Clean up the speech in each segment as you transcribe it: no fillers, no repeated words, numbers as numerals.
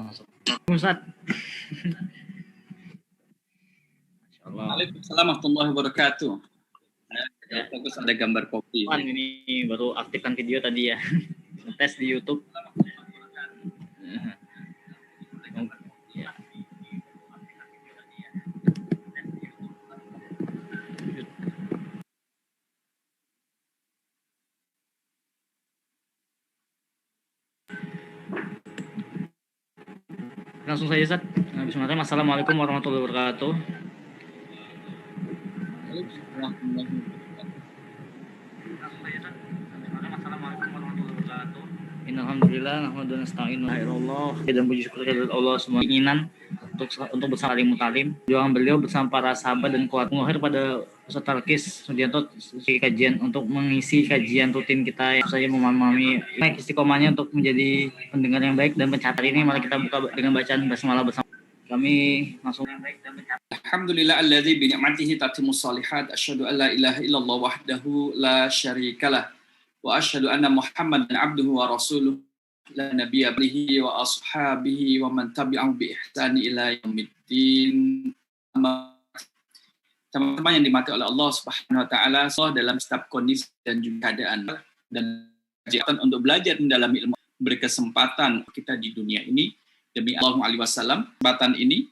masuk. Ustaz. Waalaikumsalam warahmatullahi wabarakatuh. Fokus ada gambar kopi. Ini baru aktifkan video tadi ya. Tes di YouTube. Langsung saja, Ustaz. Bismillahirrahmanirrahim. Assalamualaikum warahmatullahi wabarakatuh. Alhamdulillah, nahmaduhu wa nasta'inuhu dan puji syukur kepada Allah semua keinginan untuk bersama alim-mutalim. Jualan beliau bersama para sahabat dan kuat mengakhir pada Ustaz Talkis Sudianto kajian untuk mengisi kajian rutin kita yang saya memahami istiqomahnya untuk menjadi pendengar yang baik dan pencatat ini. Mari kita buka dengan bacaan basmalah bersama. Kami langsung Alhamdulillah alladzi bi ni'matihi tatimmus shalihat asyhadu an la ilaha illallah wahdahu la syarikalah wa asyhadu anna Muhammadan abduhu wa rasuluh la nabiyya bihi wa ashabihi wa man tabi'ahu bi ihsani ila yaumiddin. Teman-teman yang dimati oleh Allah Subhanahu wa taala dalam setiap kondisi dan juga keadaan dan untuk belajar mendalami ilmu, berkesempatan kita di dunia ini demi Allah alaihi wasallam. Kesempatan ini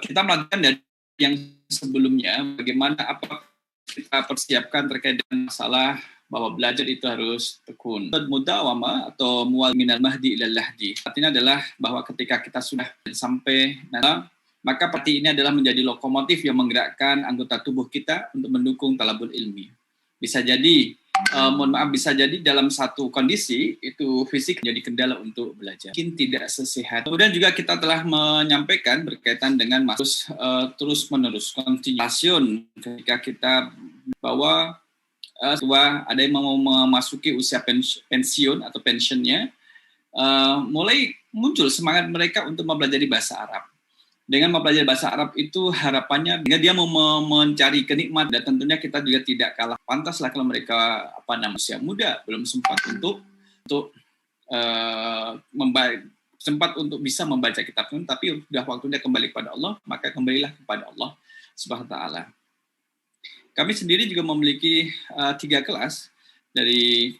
kita melakukan dari yang sebelumnya, bagaimana apa kita persiapkan terkait dengan masalah bahwa belajar itu harus tekun. Mudawama atau muwal minal mahdi ilal lahdi. Artinya adalah bahwa ketika kita sudah sampai maka pati ini adalah menjadi lokomotif yang menggerakkan anggota tubuh kita untuk mendukung talabul ilmi. Bisa jadi bisa jadi dalam satu kondisi itu fisik menjadi kendala untuk belajar, mungkin tidak sesehat. Kemudian juga kita telah menyampaikan berkaitan dengan terus menerus continuation ketika kita bahwa ada yang mau memasuki usia pensiun atau pensiunnya, mulai muncul semangat mereka untuk mempelajari bahasa Arab. Dengan mempelajari bahasa Arab itu harapannya dia mau mencari kenikmatan, dan tentunya kita juga tidak kalah pantaslah kalau mereka usia muda belum sempat untuk bisa membaca kitab pun, tapi sudah waktunya kembali kepada Allah, maka kembalilah kepada Allah Subhanahu wa taala. Kami sendiri juga memiliki 3 kelas dari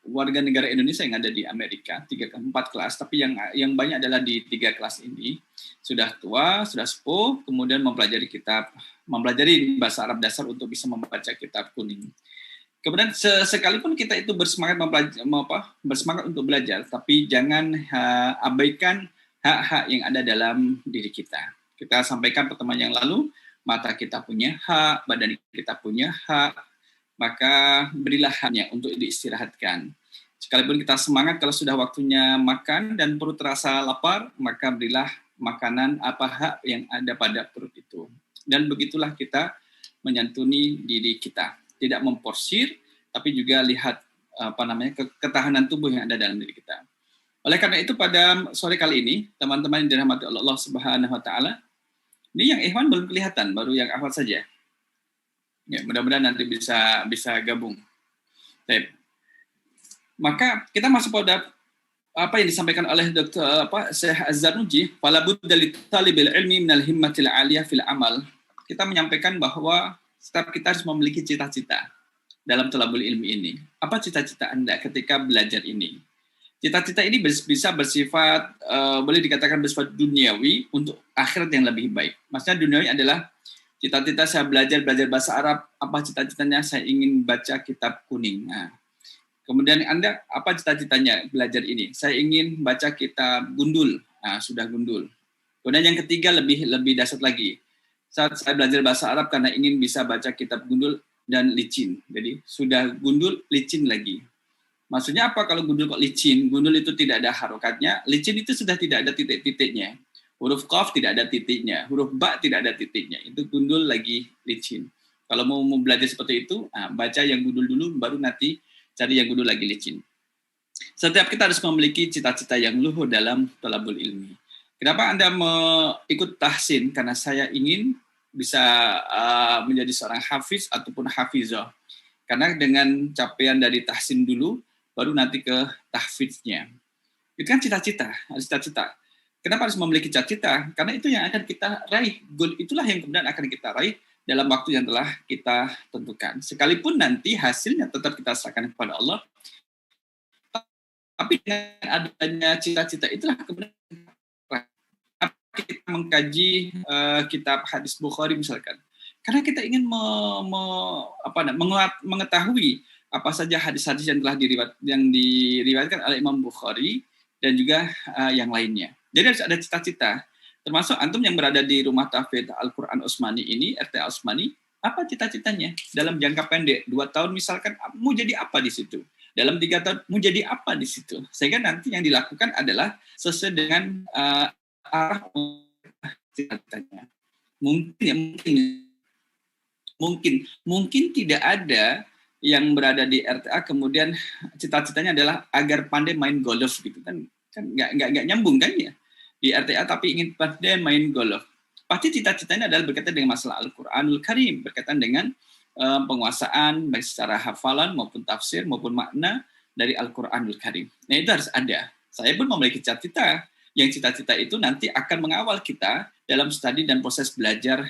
warga negara Indonesia yang ada di Amerika, 4 kelas, tapi yang banyak adalah di 3 kelas ini. Sudah tua, sudah sepuh, kemudian mempelajari bahasa Arab dasar untuk bisa membaca kitab kuning. Kemudian sekalipun kita itu bersemangat untuk belajar, tapi jangan abaikan hak-hak yang ada dalam diri kita. Kita sampaikan pertemuan yang lalu, mata kita punya hak, badan kita punya hak, maka berilah haknya untuk diistirahatkan. Sekalipun kita semangat, kalau sudah waktunya makan dan perut terasa lapar, maka berilah makanan apa hak yang ada pada perut itu. Dan begitulah kita menyantuni diri kita. Tidak memporsir, tapi juga lihat ketahanan tubuh yang ada dalam diri kita. Oleh karena itu pada sore kali ini, teman-teman yang dirahmati Allah Subhanahu wa taala, ini yang ikhwan belum kelihatan, baru yang awal saja. Ya, mudah-mudahan nanti bisa gabung. Baik. Maka kita masuk pada apa yang disampaikan oleh Dr. Syekh Az-Zarnuji, fala budda li talibil ilmi minal himmatil 'aliyah fil amal. Kita menyampaikan bahwa setiap kita harus memiliki cita-cita dalam talabul ilmi ini. Apa cita-cita Anda ketika belajar ini? Cita-cita ini bisa bersifat boleh dikatakan bersifat duniawi untuk akhirat yang lebih baik. Maksudnya duniawi adalah cita-cita saya belajar bahasa Arab. Apa cita-citanya? Saya ingin baca kitab kuning. Nah, kemudian Anda, apa cita-citanya belajar ini? Saya ingin baca kitab gundul. Nah, sudah gundul. Kemudian yang ketiga lebih dahsyat lagi. Saat saya belajar bahasa Arab karena ingin bisa baca kitab gundul dan licin. Jadi sudah gundul, licin lagi. Maksudnya apa kalau gundul kok licin? Gundul itu tidak ada harokatnya. Licin itu sudah tidak ada titik-titiknya. Huruf qaf tidak ada titiknya. Huruf ba tidak ada titiknya. Itu gundul lagi licin. Kalau mau belajar seperti itu, baca yang gundul dulu, baru nanti cari yang gundul lagi licin. Setiap kita harus memiliki cita-cita yang luhur dalam talabul ilmi. Kenapa Anda ikut tahsin? Karena saya ingin bisa menjadi seorang hafiz ataupun hafizah. Karena dengan capaian dari tahsin dulu, baru nanti ke tahfiznya. Itu kan cita-cita, harus cita-cita. Kenapa harus memiliki cita-cita? Karena itu yang akan kita raih. Goal itulah yang kemudian akan kita raih dalam waktu yang telah kita tentukan. Sekalipun nanti hasilnya tetap kita serahkan kepada Allah, tapi dengan adanya cita-cita itulah kemudian kita mengkaji kitab hadis Bukhari misalkan. Karena kita ingin mengetahui apa saja hadis-hadis yang telah diriwayatkan oleh Imam Bukhari dan juga yang lainnya. Jadi harus ada cita-cita. Termasuk antum yang berada di rumah tahfidz Al-Quran Utsmani ini, RTA Utsmani, apa cita-citanya? Dalam jangka pendek, 2 tahun misalkan, mau jadi apa di situ? Dalam 3 tahun, mau jadi apa di situ? Sehingga nanti yang dilakukan adalah sesuai dengan arah cita-citanya. Mungkin tidak ada yang berada di RTA kemudian cita-citanya adalah agar pandai main golf gitu kan nggak nyambung kan ya di RTA tapi ingin pandai main golf. Pasti cita-citanya adalah berkaitan dengan masalah Al-Qur'anul Karim, berkaitan dengan penguasaan baik secara hafalan maupun tafsir maupun makna dari Al-Qur'anul Karim. Nah, itu harus ada. Saya pun memiliki cita-cita yang cita-cita itu nanti akan mengawal kita dalam studi dan proses belajar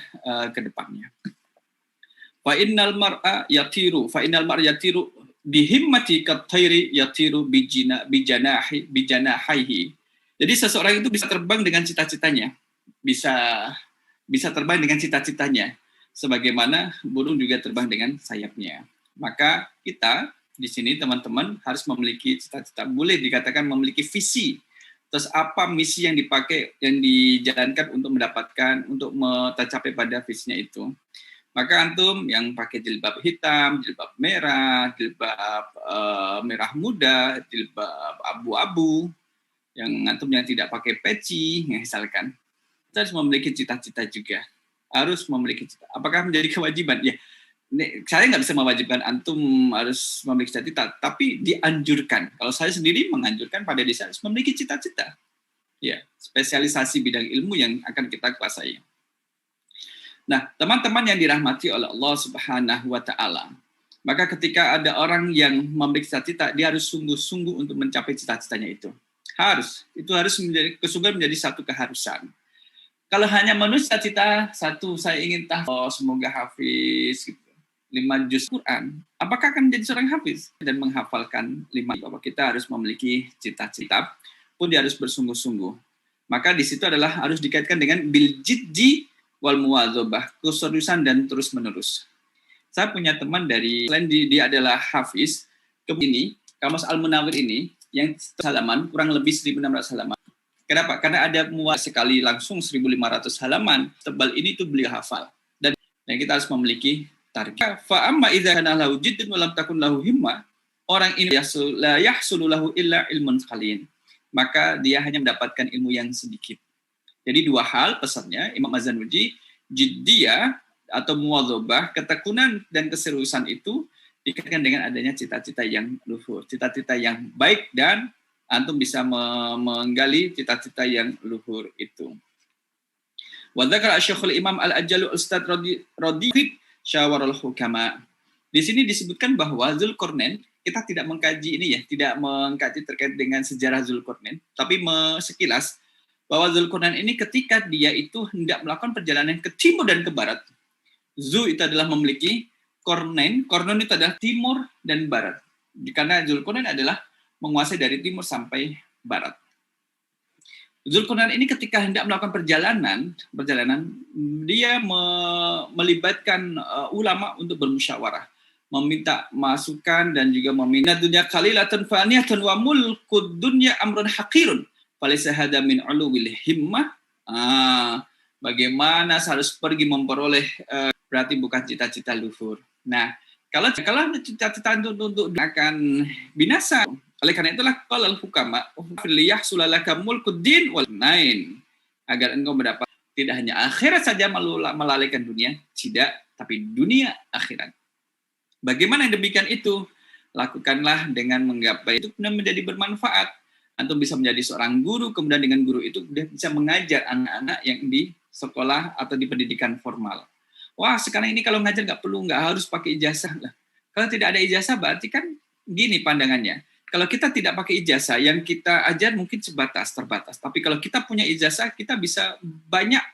ke depannya. Fa innal mar'a yatiru bihimmati kathairi yatiru bijanahihi. Jadi seseorang itu bisa terbang dengan cita-citanya. Bisa terbang dengan cita-citanya sebagaimana burung juga terbang dengan sayapnya. Maka kita di sini teman-teman harus memiliki cita-cita. Boleh dikatakan memiliki visi. Terus apa misi yang dipakai, yang dijalankan untuk mendapatkan, untuk mencapai pada visinya itu. Maka antum yang pakai jilbab hitam, jilbab merah, jilbab merah muda, jilbab abu-abu, yang antum yang tidak pakai peci, misalkan, kita harus memiliki cita-cita juga. Harus memiliki cita. Apakah menjadi kewajiban? Ya, saya nggak bisa mewajibkan antum harus memiliki cita-cita, tapi dianjurkan. Kalau saya sendiri menganjurkan pada diri saya harus memiliki cita-cita. Ya, spesialisasi bidang ilmu yang akan kita kuasai. Nah, teman-teman yang dirahmati oleh Allah Subhanahu wa taala. Maka ketika ada orang yang memiliki cita-cita, dia harus sungguh-sungguh untuk mencapai cita-citanya itu. Itu harus menjadi kesungguhan menjadi satu keharusan. Kalau hanya menulis cita-cita satu, saya ingin tahu semoga hafiz gitu, 5 juz Quran, apakah akan menjadi seorang hafiz dan menghafalkan 5 bahwa kita harus memiliki cita-cita pun dia harus bersungguh-sungguh. Maka di situ adalah harus dikaitkan dengan bil jiddi wal muwadzabah, keseriusan dan terus-menerus. Saya punya teman dari selain dia adalah hafiz, ini Kamus Al-Munawwir ini yang halaman kurang lebih 1.600 halaman. Kenapa? Karena ada muat sekali langsung 1.500 halaman tebal ini itu beliau hafal. Dan kita harus memiliki target. Fa amma idza kana lahu jiddun wa lam takun lahu himmah, orang ini la yahsulu lahu illa ilmun qalil. Maka dia hanya mendapatkan ilmu yang sedikit. Jadi 2 hal pesannya Imam Az-Zanuji, jiddiyah atau muwadzabah, ketekunan dan keseriusan itu dikaitkan dengan adanya cita-cita yang luhur, cita-cita yang baik dan antum bisa menggali cita-cita yang luhur itu. Wa dzakara Syekhul Imam Al-Ajjallu Ustadz Radi Syawarul Hukama. Di sini disebutkan bahwa Dzulqarnain, kita tidak mengkaji ini ya, tidak mengkaji terkait dengan sejarah Dzulqarnain, tapi sekilas bahwa Dzulqarnain ini ketika dia itu hendak melakukan perjalanan ke timur dan ke barat. Zu itu adalah memiliki Qarnain itu adalah timur dan barat. Karena Dzulqarnain adalah menguasai dari timur sampai barat. Dzulqarnain ini ketika hendak melakukan perjalanan dia melibatkan ulama untuk bermusyawarah, meminta masukan dan juga meminta dunia qalilatan faniyatan wa mulkud dunya amrun haqirun. Falaysa hada min uluwil himmah. Bagaimana harus pergi memperoleh berarti bukan cita-cita luhur. Nah, kalau cita-cita untuk akan binasa. Oleh karena itulah qalal hukama liyah sulalaka mulkuddin wal nain, agar engkau mendapat tidak hanya akhirat saja melalaikan dunia, tidak, tapi dunia akhirat. Bagaimana yang demikian itu? Lakukanlah dengan menggapai itu menjadi bermanfaat. Antum bisa menjadi seorang guru, kemudian dengan guru itu bisa mengajar anak-anak yang di sekolah atau di pendidikan formal. Wah, sekarang ini kalau ngajar nggak harus pakai ijazah lah. Kalau tidak ada ijazah berarti kan gini pandangannya. Kalau kita tidak pakai ijazah, yang kita ajar mungkin terbatas. Tapi kalau kita punya ijazah, kita bisa banyak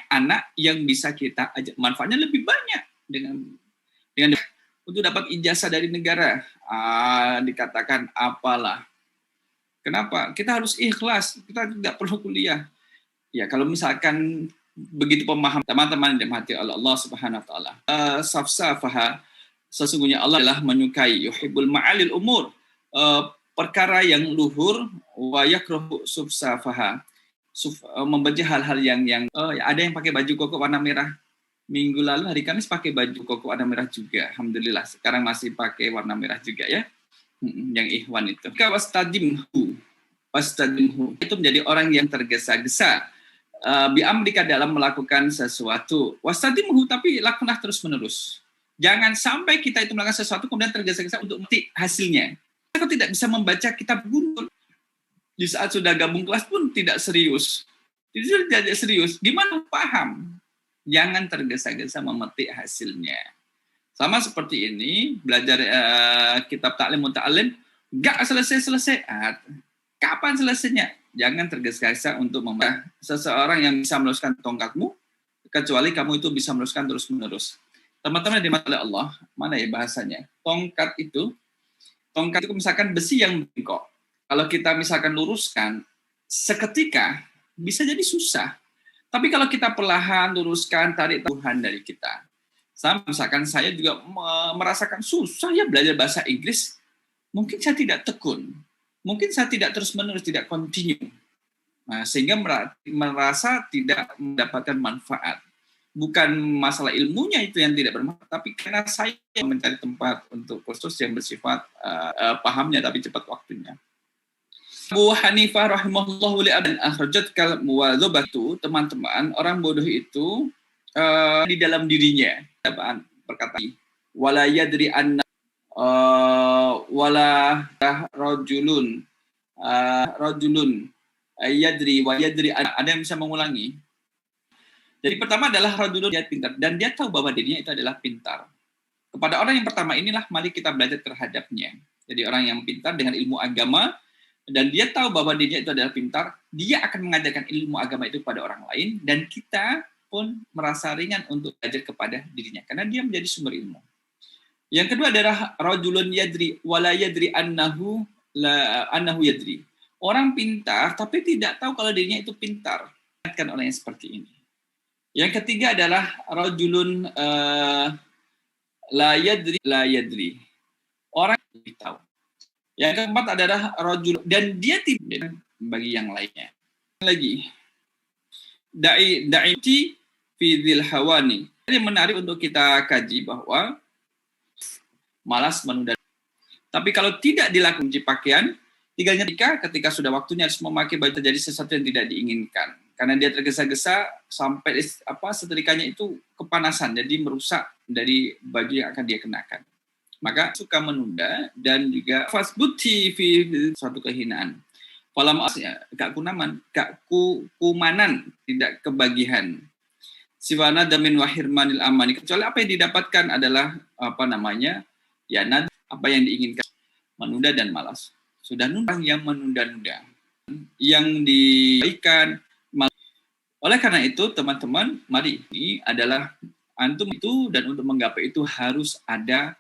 anak yang bisa kita ajar. Manfaatnya lebih banyak dengan untuk dapat ijazah dari negara. Dikatakan apalah. Kenapa? Kita harus ikhlas. Kita tidak perlu kuliah. Ya, kalau misalkan begitu pemaham teman-teman yang dimati oleh Allah Subhanahu wa taala. Safsafaha, sesungguhnya Allah adalah menyukai yuhibbul ma'alil umur. Perkara yang luhur, wa yakrahu subsafaha, membenci hal-hal yang ada yang pakai baju koko warna merah. Minggu lalu hari Kamis pakai baju koko warna merah juga, alhamdulillah. Sekarang masih pakai warna merah juga ya, yang ikhwan itu. Wastadimhu itu menjadi orang yang tergesa-gesa bi'amrika dalam melakukan sesuatu. Wastadimhu, tapi lakukanlah terus menerus. Jangan sampai kita itu melakukan sesuatu kemudian tergesa-gesa untuk mati hasilnya. Kalau tidak bisa membaca kitab guntur, di saat sudah gabung kelas pun tidak serius. Tidak serius. Gimana paham? Jangan tergesa-gesa memetik hasilnya. Sama seperti ini, belajar kitab Ta'lim Muta'alim, nggak selesai-selesai. Kapan selesainya? Jangan tergesa-gesa untuk membaca. Seseorang yang bisa meneruskan tongkatmu, kecuali kamu itu bisa meneruskan terus-menerus. Teman-teman yang dimana oleh Allah, mana ya bahasanya? Tongkat itu misalkan besi yang bengkok. Kalau kita misalkan luruskan, seketika bisa jadi susah. Tapi kalau kita perlahan luruskan, tarik Tuhan dari kita. Sama misalkan saya juga merasakan susah ya belajar bahasa Inggris. Mungkin saya tidak tekun. Mungkin saya tidak terus-menerus, tidak continue. Nah, sehingga merasa tidak mendapatkan manfaat. Bukan masalah ilmunya itu yang tidak bermanfaat, tapi karena saya mencari tempat untuk kursus yang bersifat pahamnya tapi cepat waktunya. Abu Hanifah rahimahullahu li'adan akhrajat kal muwadzabatu, teman-teman, orang bodoh itu di dalam dirinya berkata wala yadri anna wala rajulun yadri wa yadri, ada yang bisa mengulangi? Jadi pertama adalah rajulun dia pintar dan dia tahu bahwa dirinya itu adalah pintar. Kepada orang yang pertama inilah mari kita belajar terhadapnya. Jadi orang yang pintar dengan ilmu agama dan dia tahu bahwa dirinya itu adalah pintar, dia akan mengajarkan ilmu agama itu kepada orang lain dan kita pun merasa ringan untuk belajar kepada dirinya karena dia menjadi sumber ilmu. Yang kedua adalah rajulun yadri wala yadri annahu yadri. Orang pintar tapi tidak tahu kalau dirinya itu pintar. Kan orang yang seperti ini. Yang ketiga adalah rajulun la yadri. Orang yang tahu. Yang keempat adalah rajul dan dia tidak bagi yang lainnya. Lagi da'iti fi dzil hawani. Ini menarik untuk kita kaji bahwa malas menunda. Tapi kalau tidak dilakukan cuci pakaian, tinggalnya ketika sudah waktunya harus memakai baju terjadi sesuatu yang tidak diinginkan. Karena dia tergesa-gesa sampai setrikanya itu kepanasan, jadi merusak dari baju yang akan dia kenakan. Maka suka menunda dan juga fasbuti fi suatu kehinaan. Falam gak kunaman, gak kumanan, tidak kebagihan. Siwana damin wahirmanil amani, kecuali apa yang didapatkan adalah ya apa yang diinginkan, menunda dan malas. Sudah nunda yang menunda-nunda, yang dibaikan. Oleh karena itu, teman-teman, mari ini adalah antum itu dan untuk menggapai itu harus ada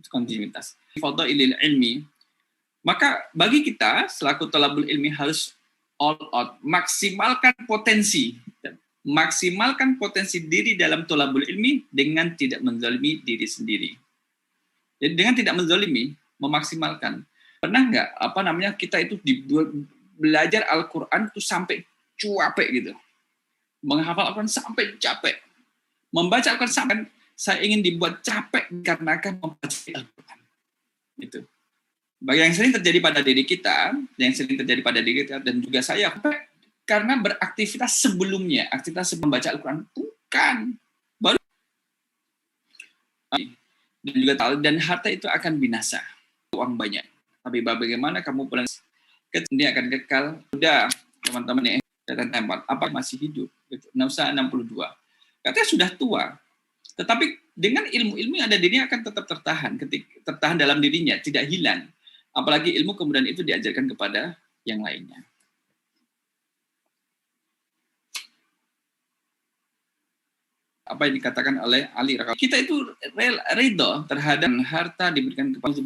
kontinuitas. Fadhailil ilmi. Maka bagi kita selaku thalabul ilmi harus all out, maksimalkan potensi diri dalam thalabul ilmi dengan tidak menzalimi diri sendiri. Jadi dengan tidak menzalimi, memaksimalkan. Pernah nggak kita itu belajar Al-Qur'an itu sampai capek gitu. Menghafal Al-Quran sampai capek. Membaca Al-Quran sampai saya ingin dibuat capek karena akan membaca Al-Quran. Itu. Bagi yang sering terjadi pada diri kita, dan juga saya, karena beraktivitas sebelumnya, aktivitas sebelum membaca Al-Quran, bukan. Baru. Dan juga tahu, dan harta itu akan binasa. Uang banyak. Tapi bagaimana kamu pulang, dia akan kekal. Sudah, teman-teman ya. Dan tempat apa masih hidup 62 katanya sudah tua tetapi dengan ilmu yang ada dirinya akan tetap tertahan dalam dirinya, tidak hilang. Apalagi ilmu kemudian itu diajarkan kepada yang lainnya. Apa yang dikatakan oleh Ali Rakal. Kita itu ridho terhadap harta diberikan kepada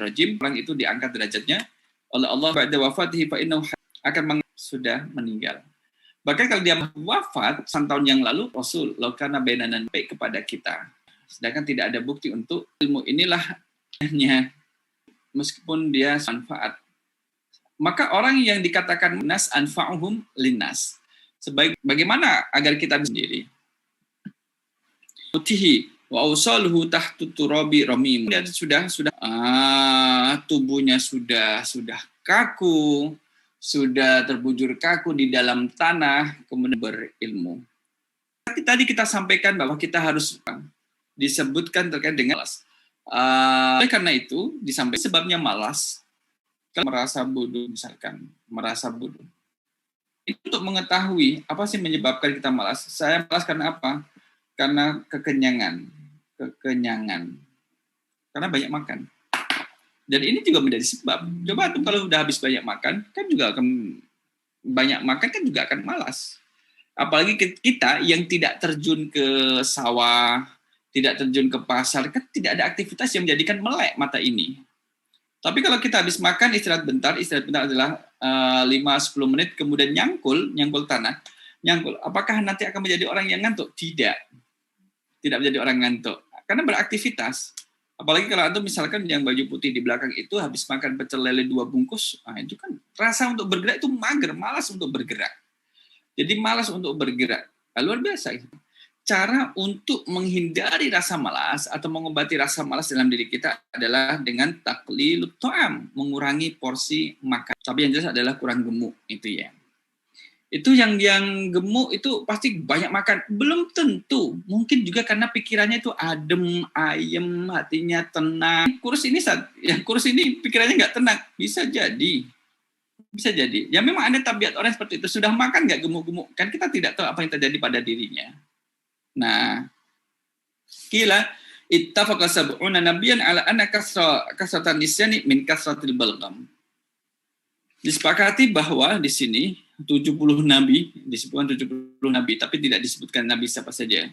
rajim. Orang itu diangkat derajatnya oleh Allah ba'da wafatihi fa innahu akan sudah meninggal. Bahkan kalau dia wafat 1 tahun yang lalu, Rasul laukana bainanan baik kepada kita. Sedangkan tidak ada bukti untuk ilmu inilah hanya meskipun dia manfaat. Maka orang yang dikatakan nas anfa'uhum linnas. Bagaimana agar kita sendiri? Utihi wa ausaluhu tahtu turabi ramim. Dia sudah tubuhnya sudah kaku, sudah terbujur kaku di dalam tanah, kemudian berilmu. Tadi kita sampaikan bahwa kita harus disebutkan terkait dengan malas. Karena itu disampaikan sebabnya malas. Kalau merasa bodoh misalkan, merasa bodoh. Itu untuk mengetahui apa sih menyebabkan kita malas. Saya malas karena apa? Karena kekenyangan. Karena banyak makan. Dan ini juga menjadi sebab. Coba tuh kalau udah habis banyak makan, kan juga akan malas. Apalagi kita yang tidak terjun ke sawah, tidak terjun ke pasar, kan tidak ada aktivitas yang menjadikan melek mata ini. Tapi kalau kita habis makan, istirahat bentar adalah 5-10 menit, kemudian nyangkul tanah, apakah nanti akan menjadi orang yang ngantuk? Tidak menjadi orang ngantuk, karena beraktivitas. Apalagi kalau itu misalkan yang baju putih di belakang itu habis makan pecel lele 2 bungkus, itu kan rasa untuk bergerak itu mager, malas untuk bergerak. Jadi malas untuk bergerak, luar biasa. Cara untuk menghindari rasa malas atau mengobati rasa malas dalam diri kita adalah dengan taqlilut ta'am, mengurangi porsi makan. Tapi yang jelas adalah kurang gemuk itu ya. Itu yang gemuk itu pasti banyak makan. Belum tentu. Mungkin juga karena pikirannya itu adem, ayem, hatinya tenang. Kurus ini pikirannya nggak tenang. Bisa jadi. Ya memang ada tabiat orang seperti itu. Sudah makan nggak gemuk-gemuk. Kan kita tidak tahu apa yang terjadi pada dirinya. Nah, kila ittafaqa sab'una nabiyyan ala anna kasratan nisyani min kasratil balgham. Disepakati bahwa di sini 70 nabi, disebutkan 70 nabi, tapi tidak disebutkan nabi siapa saja.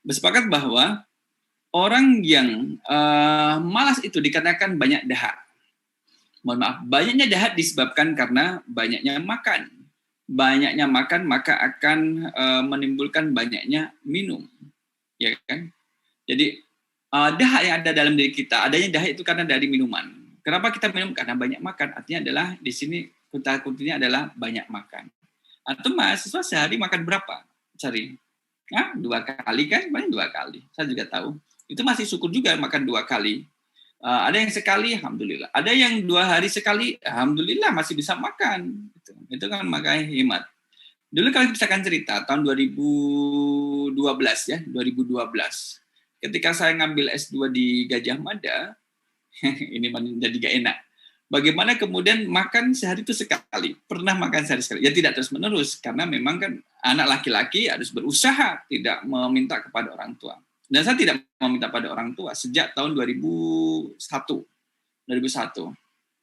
Bersepakat bahwa orang yang malas itu dikarenakan banyak dahak. Mohon maaf, banyaknya dahak disebabkan karena banyaknya makan. Banyaknya makan maka akan menimbulkan banyaknya minum. Ya kan? Jadi dahak yang ada dalam diri kita, adanya dahak itu karena dari minuman. Kenapa kita minum? Karena banyak makan. Artinya adalah di sini kunci-kuncinya adalah banyak makan. Atau mahasiswa sehari makan berapa? Cari. 2 kali kan? Paling 2 kali. Saya juga tahu. Itu masih syukur juga makan 2 kali. Ada yang sekali, alhamdulillah. Ada yang 2 hari sekali, alhamdulillah masih bisa makan. Itu kan makanya hemat. Dulu kalau misalkan cerita, tahun 2012 ya, 2012. Ketika saya ngambil S2 di Gajah Mada, ini jadi gak enak. Bagaimana kemudian makan sehari itu sekali? Pernah makan sehari sekali? Ya tidak terus menerus, karena memang kan anak laki-laki harus berusaha, tidak meminta kepada orang tua. Dan saya tidak meminta pada orang tua sejak tahun 2001.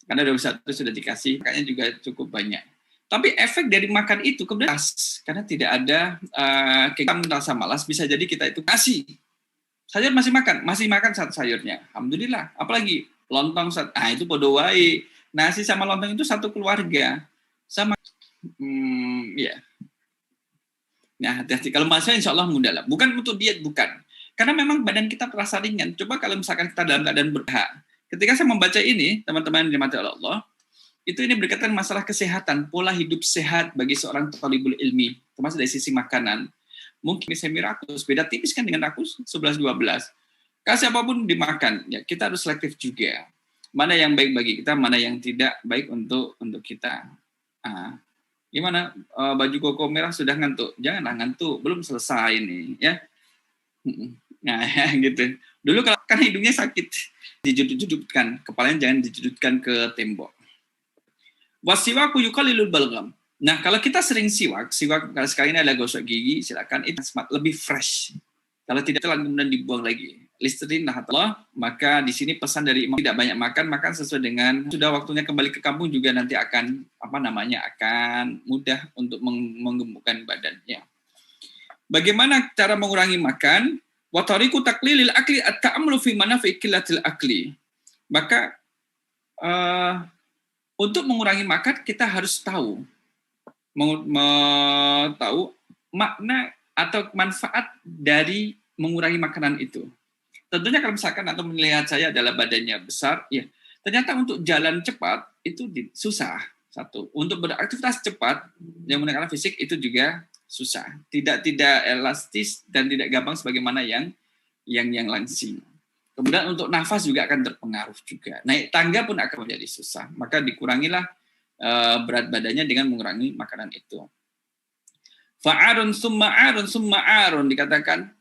Karena 2001 sudah dikasih, makanya juga cukup banyak. Tapi efek dari makan itu kemudian karena tidak ada kita merasa malas, bisa jadi kita itu sayur masih makan satu sayurnya, alhamdulillah. Apalagi lontong itu podo wae. Nasi sama lontong itu satu keluarga sama. Ya. Nah, hati-hati. Kalau masalah insya Allah mudah lah. Bukan untuk diet, bukan. Karena memang badan kita terasa ringan. Coba kalau misalkan kita dalam keadaan berhak. Ketika saya membaca ini, teman-teman yang dirahmati Allah, ini berkaitan masalah kesehatan, pola hidup sehat bagi seorang thalibul ilmi, termasuk dari sisi makanan. Mungkin semirakus, beda tipis kan dengan rakus 11-12. Kasih apapun dimakan, ya kita harus selektif juga. Mana yang baik bagi kita, mana yang tidak baik untuk kita. Gimana baju koko merah sudah ngantuk? Janganlah ngantuk, belum selesai ini, ya. Nah, gitu. Dulu kalau kan hidungnya sakit, dijudutkan, kepalanya jangan dijudutkan ke tembok. Wasiwaku yuqallilul balgham. Nah, kalau kita sering siwak kalau sekali ini ada gosok gigi, silakan itu lebih fresh. Kalau tidak telan kemudian dibuang lagi. Listerin Allah, maka di sini pesan dari Imam tidak banyak makan sesuai dengan sudah waktunya kembali ke kampung juga nanti akan akan mudah untuk menggemukkan badannya. Bagaimana cara mengurangi makan? Wa tariqu taqlilil akli at-ta'ammulu fi manafi qillatil akli. Maka untuk mengurangi makan kita harus tahu tahu makna atau manfaat dari mengurangi makanan itu. Tentunya kalau misalkan atau melihat saya adalah badannya besar, ya ternyata untuk jalan cepat itu susah. Satu, untuk beraktivitas cepat yang menggunakan fisik itu juga susah. Tidak elastis dan tidak gampang sebagaimana yang langsing. Kemudian untuk nafas juga akan terpengaruh juga. Naik tangga pun akan menjadi susah. Maka dikurangilah berat badannya dengan mengurangi makanan itu. Fa'arun summa arun dikatakan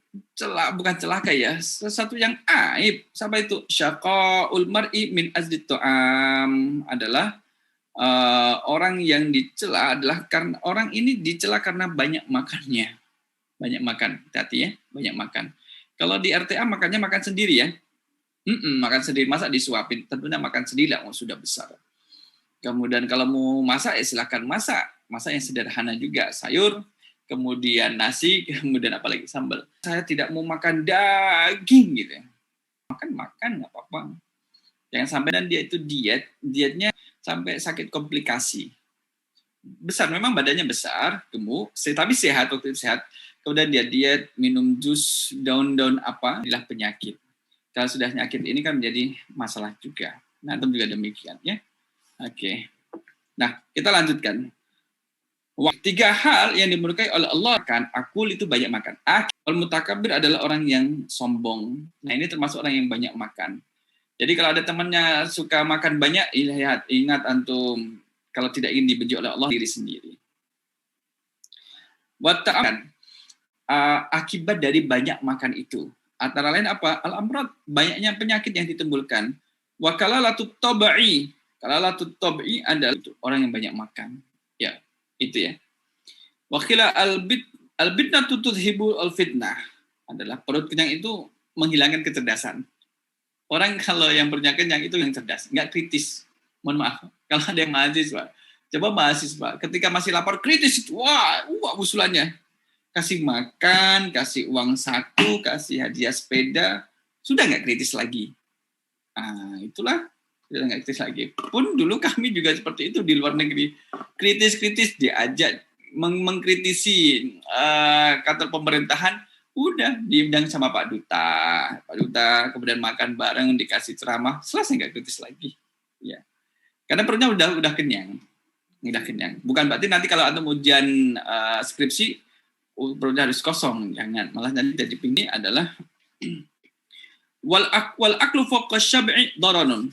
bukan celaka ya, sesuatu yang aib. Sampai itu syaqaul mar'i min azdi tu'am adalah orang yang dicela adalah karena orang ini dicela karena banyak makannya. Banyak makan, hati-hati ya, banyak makan. Kalau di RTA makannya makan sendiri ya. Makan sendiri, masa disuapin? Tentunya makan sendiri lah, sudah besar. Kemudian kalau mau masak ya silakan masak. Masak yang sederhana juga, sayur, kemudian nasi, kemudian apalagi sambal. Saya tidak mau makan daging gitu ya. Makan nggak apa-apa. Jangan sampai dan dia itu dietnya sampai sakit komplikasi. Besar, memang badannya besar, gemuk, tapi sehat waktu itu sehat. Kemudian dia diet, minum jus, daun-daun apa, inilah penyakit. Kalau sudah penyakit ini kan menjadi masalah juga. Nah, itu juga demikian ya. Oke. Nah, kita lanjutkan. 3 hal yang dimurkai oleh Allah kan, akul itu banyak makan. Al-mutakabir adalah orang yang sombong. Nah, ini termasuk orang yang banyak makan. Jadi kalau ada temannya suka makan banyak, ingat antum kalau tidak ingin dibenci oleh Allah diri sendiri. Wata'an akibat dari banyak makan itu. Antara lain apa? Al-amrad, banyaknya penyakit yang ditimbulkan. Wa kalalatut tabai. Kalalatut tabai adalah orang yang banyak makan. Ya, itu ya. Wa khila al-bidnatu tudhibu al-fitnah. Adalah perut kenyang itu menghilangkan kecerdasan. Orang kalau yang punya kenyang itu yang cerdas, nggak kritis. Mohon maaf, kalau ada yang mahasiswa, coba mahasiswa, ketika masih lapar kritis itu, wah usulannya. Kasih makan, kasih uang saku, kasih hadiah sepeda, sudah nggak kritis lagi. Itulah, sudah nggak kritis lagi. Pun dulu kami juga seperti itu di luar negeri. Kritis-kritis diajak mengkritisi kantor pemerintahan, udah diundang sama Pak Duta, kemudian makan bareng, dikasih ceramah, selesai nggak kritis lagi. Ya. Karena perutnya udah kenyang. Bukan berarti nanti kalau antum ujian skripsi, perutnya harus kosong, jangan. Malah nanti jadi pinggir adalah wal aklu fawqa syab'i daranun.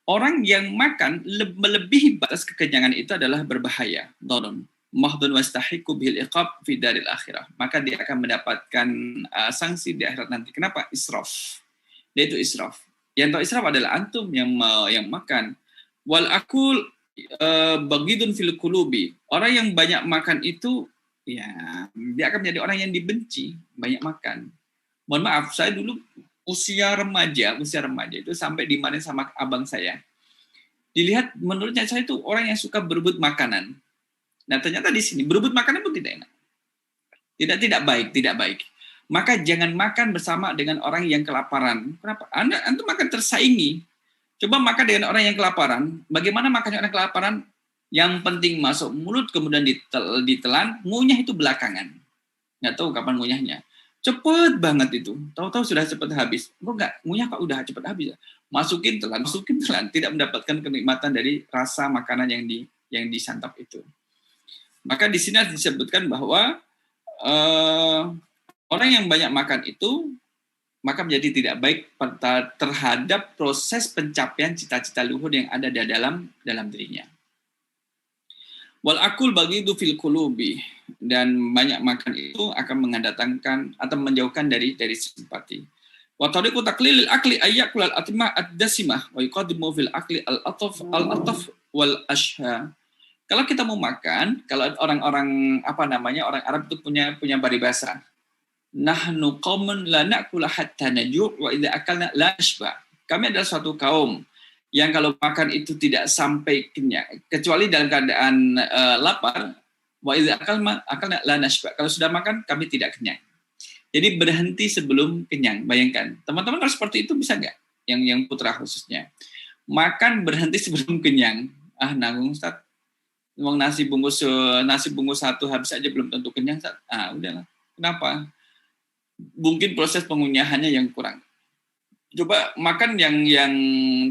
Orang yang makan melebihi batas kekenyangan itu adalah berbahaya. Daran. Mahdun wastahiqu bihil iqab fi daril akhirah. Maka dia akan mendapatkan sanksi di akhirat nanti. Kenapa? Israf. Dia itu israf. Yang tahu israf adalah antum yang makan. Wal akul bagidun fil qulubi. Orang yang banyak makan itu ya dia akan menjadi orang yang dibenci, banyak makan. Mohon maaf, saya dulu usia remaja itu sampai dimarahin sama abang saya. Dilihat menurutnya saya itu orang yang suka berebut makanan. Nah, ternyata di sini berebut makanan pun tidak enak. Tidak baik. Maka jangan makan bersama dengan orang yang kelaparan. Kenapa? Antum makan tersaingi. Coba makan dengan orang yang kelaparan. Bagaimana makannya orang kelaparan? Yang penting masuk mulut, kemudian ditelan, ngunyah itu belakangan. Nggak tahu kapan ngunyahnya. Cepet banget itu. Tahu-tahu sudah cepat habis. Kok nggak? Ngunyah kok udah cepat habis. Masukin telan. Tidak mendapatkan kenikmatan dari rasa makanan yang disantap itu. Maka di sini disebutkan bahwa orang yang banyak makan itu maka menjadi tidak baik terhadap proses pencapaian cita-cita luhur yang ada di dalam dirinya. Wal akul bagidu fil qulubi, dan banyak makan itu akan mendatangkan atau menjauhkan dari simpati. Wa tariqu taqlilil akli ayyakul al atma ad-dasimah wa yuqaddimu fil akli al ataf wal ashha. Kalau kita mau makan, kalau orang Arab itu punya paribasa. nahnu qaumun la na'kula hatta najur wa idza akalna la nashba. Kami adalah suatu kaum yang kalau makan itu tidak sampai kenyang, kecuali dalam keadaan lapar. Wa idza akalna la nashba. Kalau sudah makan kami tidak kenyang. Jadi berhenti sebelum kenyang. Bayangkan, teman-teman kalau seperti itu bisa nggak? Yang putra khususnya. Makan berhenti sebelum kenyang. Nanggung Ustaz. Uang nasi bungkus satu habis aja belum tentu kenyang, Ustaz. Udahlah. Kenapa? Mungkin proses pengunyahannya yang kurang. Coba makan yang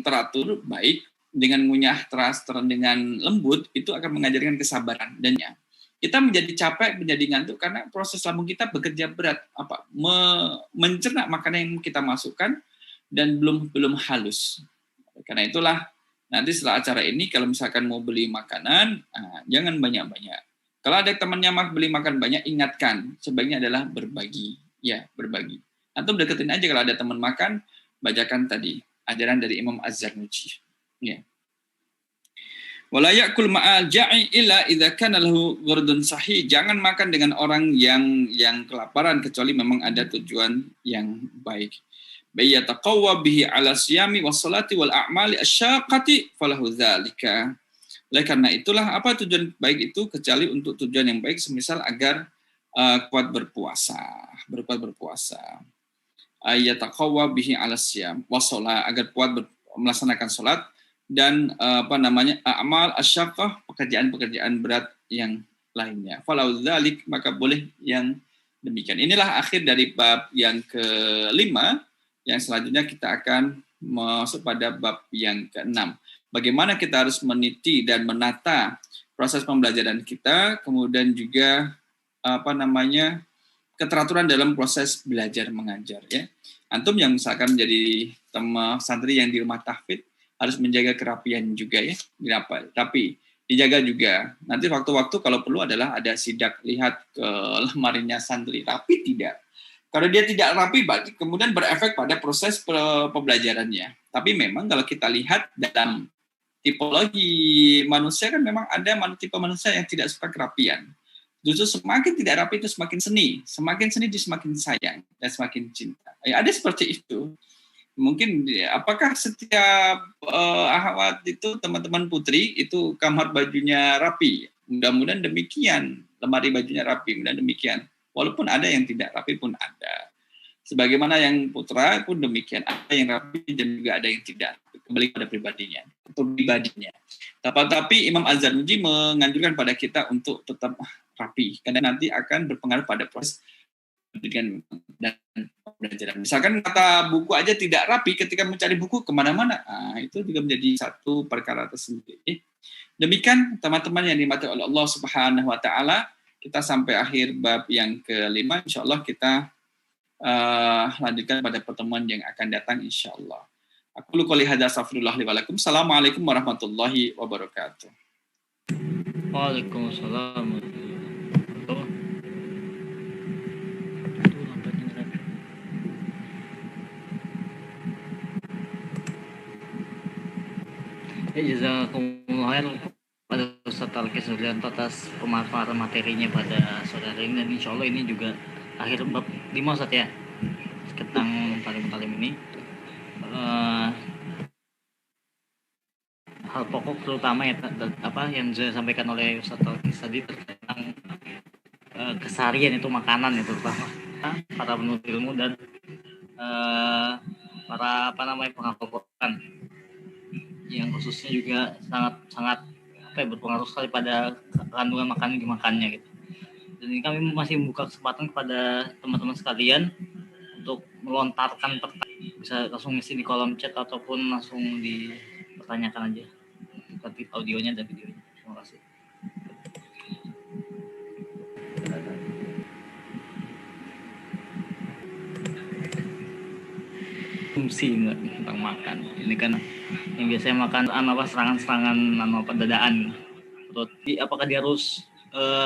teratur, baik, dengan ngunyah dengan lembut, itu akan mengajarkan kesabaran. Dan kita menjadi capek, menjadi ngantuk karena proses lambung kita bekerja berat, mencerna makanan yang kita masukkan dan belum halus. Karena itulah nanti setelah acara ini kalau misalkan mau beli makanan, jangan banyak-banyak. Kalau ada temannya beli makan banyak, ingatkan sebaiknya adalah berbagi, berbagi. Atau deketin aja kalau ada teman makan, bacakan tadi ajaran dari Imam Az-Zarnuji. Wala ya'kul ma'al ja'i illa idza kana lahu ghurdun sahih. Jangan makan dengan orang yang kelaparan kecuali memang ada tujuan yang baik. Bayyataqawwa bihi 'ala siyami was salati wal a'mali asyaqqati falahu dzalika. Oleh karena itulah apa tujuan baik itu kecuali untuk tujuan yang baik semisal agar kuat berpuasa. Yataqawwa bihi 'ala siyam was salat, agar kuat melaksanakan salat dan amal asyaqqah, pekerjaan berat yang lainnya. Falau dzalik, maka boleh yang demikian. Inilah akhir dari bab yang kelima. Yang selanjutnya kita akan masuk pada bab yang keenam. Bagaimana kita harus meniti dan menata proses pembelajaran kita, kemudian juga keteraturan dalam proses belajar mengajar. Antum yang misalkan menjadi santri yang di rumah tahfidz harus menjaga kerapian juga tapi dijaga juga. Nanti waktu-waktu kalau perlu adalah ada sidak, lihat ke lemarinya santri, tapi tidak. Kalau dia tidak rapi, kemudian berefek pada proses pembelajarannya. Tapi memang kalau kita lihat dalam tipologi manusia kan memang ada tipe manusia yang tidak suka kerapian. Justru semakin tidak rapi itu semakin seni dia semakin sayang dan semakin cinta. Ada seperti itu. Mungkin apakah setiap akhwat itu teman-teman putri itu kamar bajunya rapi? Mudah-mudahan demikian. Lemari bajunya rapi, mudah-mudahan demikian. Walaupun ada yang tidak rapi pun ada. Sebagaimana yang putra pun demikian, ada yang rapi dan juga ada yang tidak. Kembali pada pribadinya. Tapi Imam Az-Zarnuji menganjurkan pada kita untuk tetap rapi, karena nanti akan berpengaruh pada proses pendidikan dan pembelajaran. Misalkan kata buku aja tidak rapi, ketika mencari buku kemana-mana, itu juga menjadi satu perkara tersendiri. Demikian teman-teman yang dimati oleh Allah Subhanahu Wa Taala, kita sampai akhir bab yang kelima. Insya Allah kita lanjutkan pada pertemuan yang akan datang. Insya Allah. Aku qouli hadza astaghfirullah li wa lakum. Assalamualaikum warahmatullahi wabarakatuh. Waalaikumsalam. Jazakumullah khair pada Ustaz Talkis Sulianto atas pemaparan materinya pada saudara ini, dan insya Allah ini juga akhir bab 5 Ustaz ya, tentang talim ini. Hal pokok terutama yang saya sampaikan oleh Ustaz Talkis tadi tentang keseharian itu makanan itu terutama para penuntut ilmu dan para penghafal Quran, yang khususnya juga sangat berpengaruh sekali pada kandungan makanan yang dimakannya gitu. Dan ini kami masih membuka kesempatan kepada teman-teman sekalian untuk melontarkan pertanyaan, bisa langsung ngisi di kolom chat ataupun langsung dipertanyakan aja nanti audionya dan videonya. Terima kasih. Fungsi enggak tentang makan. Ini kan yang biasanya makan serangan-serangan dadaan. Apakah dia harus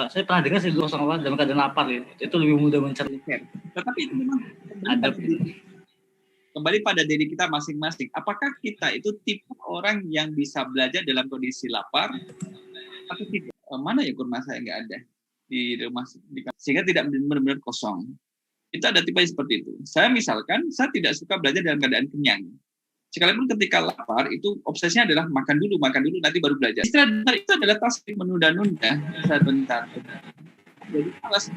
saya pernah dengar sih dulu sama dalam keadaan lapar itu lebih mudah mencerna. Tetapi itu memang ada kembali pada diri kita masing-masing. Apakah kita itu tipe orang yang bisa belajar dalam kondisi lapar atau tidak? Mana ya kurma saya nggak ada di rumah, sehingga tidak benar-benar kosong. Itu ada tipe seperti itu. Saya misalkan, saya tidak suka belajar dalam keadaan kenyang. Sekalipun ketika lapar, itu obsesinya adalah makan dulu, nanti baru belajar. Istirahat itu adalah tasbih menunda-nunda. Sebentar. Jadi malas